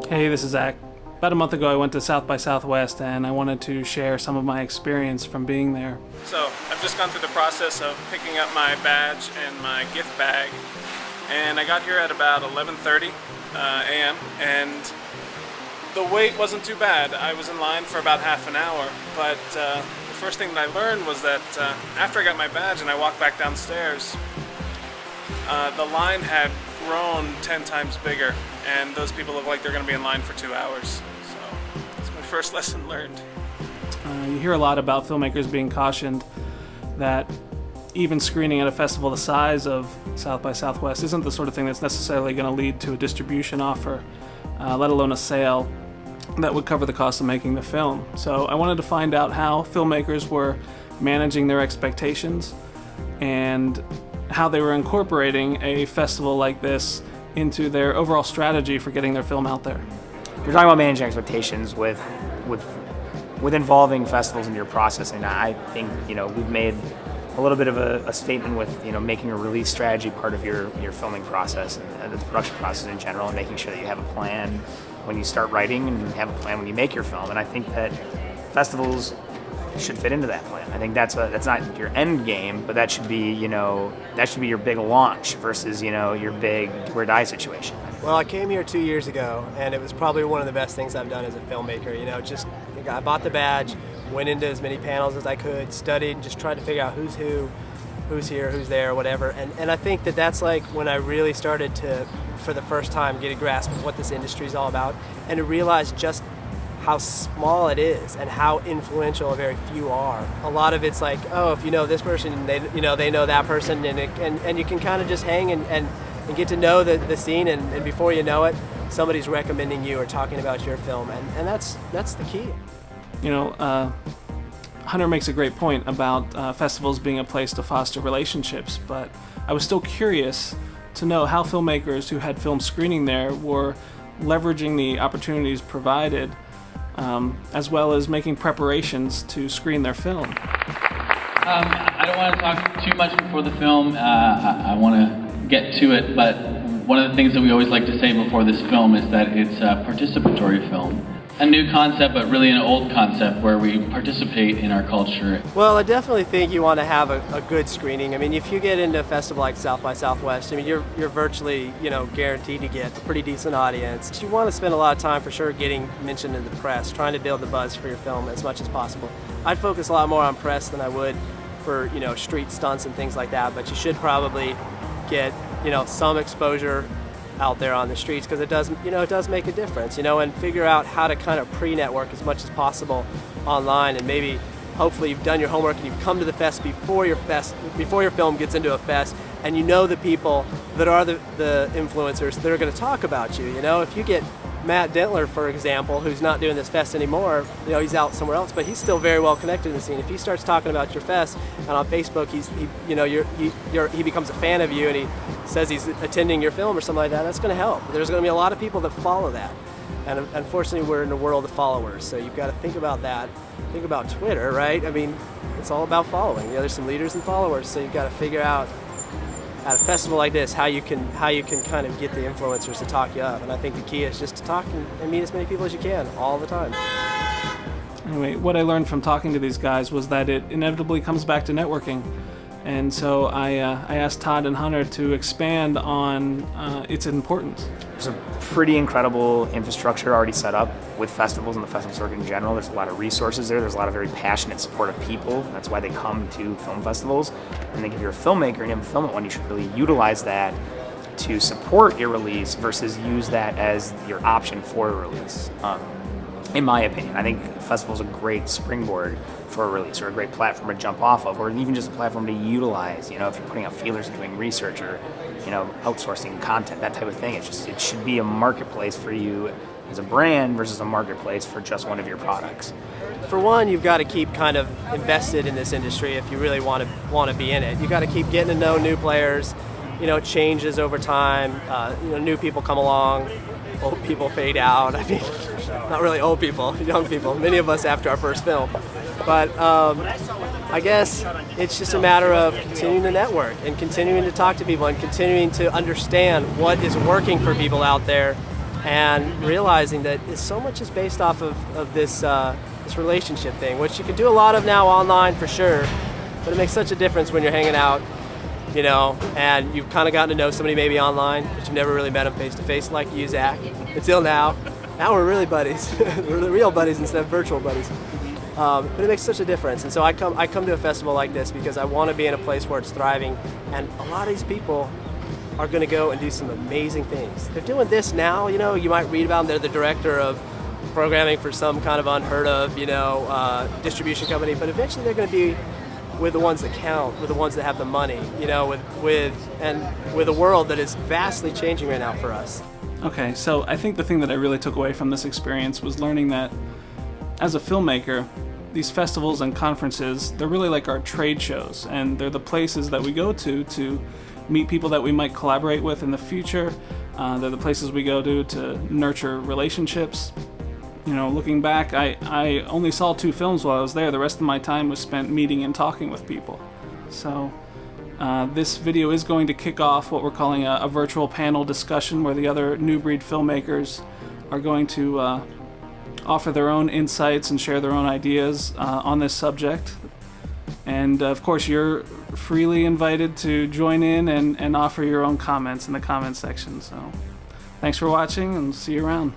Hey, this is Zach. About a month ago I went to South by Southwest and I wanted to share some of my experience from being there. So I've just gone through the process of picking up my badge and my gift bag, and I got here at about 11:30 a.m. and the wait wasn't too bad. I was in line for about half an hour, but the first thing that I learned was that after I got my badge and I walked back downstairs, the line had grown 10 times bigger, and those people look like they're going to be in line for 2 hours. So that's my first lesson learned. You hear a lot about filmmakers being cautioned that even screening at a festival the size of South by Southwest isn't the sort of thing that's necessarily going to lead to a distribution offer, let alone a sale that would cover the cost of making the film. So I wanted to find out how filmmakers were managing their expectations and how they were incorporating a festival like this into their overall strategy for getting their film out there. You're talking about managing expectations with involving festivals in your process, and I think we've made a little bit of a statement with making a release strategy part of your filming process and the production process in general, and making sure that you have a plan when you start writing and have a plan when you make your film. And I think that festivals should fit into that plan. I think that's not your end game, but that should be your big launch versus your big do or die situation. Well, I came here 2 years ago, and it was probably one of the best things I've done as a filmmaker. I bought the badge, went into as many panels as I could, studied, just tried to figure out who's who, who's here, who's there, whatever. And I think that that's like when I really started to, for the first time, get a grasp of what this industry is all about, and to realize just how small it is and how influential very few are. A lot of it's like, oh, if you know this person, they know that person, and you can kind of just hang and get to know the scene, and before you know it, somebody's recommending you or talking about your film, and that's the key. Hunter makes a great point about festivals being a place to foster relationships, but I was still curious to know how filmmakers who had film screening there were leveraging the opportunities provided, as well as making preparations to screen their film. I don't want to talk too much before the film. I want to get to it, but one of the things that we always like to say before this film is that it's a participatory film. A new concept, but really an old concept where we participate in our culture. Well, I definitely think you want to have a good screening. I mean, if you get into a festival like South by Southwest, I mean, you're virtually, guaranteed to get a pretty decent audience. You want to spend a lot of time for sure getting mentioned in the press, trying to build the buzz for your film as much as possible. I'd focus a lot more on press than I would for, street stunts and things like that, but you should probably get, some exposure out there on the streets, because it does make a difference, and figure out how to kind of pre-network as much as possible online, and maybe hopefully you've done your homework and you've come to the fest before your film gets into a fest, and the people that are the influencers that are going to talk about you. If you get Matt Dentler, for example, who's not doing this fest anymore, he's out somewhere else, but he's still very well connected in the scene. If he starts talking about your fest, and on Facebook he becomes a fan of you, and he says he's attending your film or something like that, that's going to help. There's going to be a lot of people that follow that, and unfortunately we're in a world of followers, so you've got to think about that. Think about Twitter, right? I mean, it's all about following. There's some leaders and followers, so you've got to figure out at a festival like this how you can kind of get the influencers to talk you up. And I think the key is just to talk and meet as many people as you can all the time. Anyway, what I learned from talking to these guys was that it inevitably comes back to networking. And so I asked Todd and Hunter to expand on its importance. There's a pretty incredible infrastructure already set up with festivals and the festival circuit in general. There's a lot of resources there. There's a lot of very passionate, supportive people. That's why they come to film festivals. And I think if you're a filmmaker and you have a film at one, you should really utilize that to support your release versus use that as your option for a release. In my opinion, I think a festival is a great springboard for a release, or a great platform to jump off of, or even just a platform to utilize, if you're putting out feelers and doing research, or outsourcing content, that type of thing. It should be a marketplace for you as a brand versus a marketplace for just one of your products. For one, you've got to keep kind of invested in this industry if you really want to be in it. You've got to keep getting to know new players. It changes over time. New people come along, old people fade out. I mean, not really old people, young people, many of us after our first film. But I guess it's just a matter of continuing to network and continuing to talk to people and continuing to understand what is working for people out there and realizing that so much is based off of this relationship thing, which you can do a lot of now online for sure, but it makes such a difference when you're hanging out, you know, and you've kind of gotten to know somebody maybe online, but you've never really met them face to face, like you, Zach, until now. Now we're really buddies. We're the real buddies instead of virtual buddies. But it makes such a difference, and so I come to a festival like this because I want to be in a place where it's thriving, and a lot of these people are going to go and do some amazing things. They're doing this now, you know, you might read about them. They're the director of programming for some kind of unheard of, you know, distribution company, but eventually they're going to be with the ones that count, with the ones that have the money, you know, with a world that is vastly changing right now for us. Okay, so I think the thing that I really took away from this experience was learning that as a filmmaker, these festivals and conferences, they're really like our trade shows, and they're the places that we go to meet people that we might collaborate with in the future. They're the places we go to nurture relationships. You know, looking back, I only saw 2 films while I was there. The rest of my time was spent meeting and talking with people. So this video is going to kick off what we're calling a virtual panel discussion, where the other New Breed filmmakers are going to offer their own insights and share their own ideas on this subject. And of course, you're freely invited to join in and offer your own comments in the comment section. So thanks for watching, and see you around.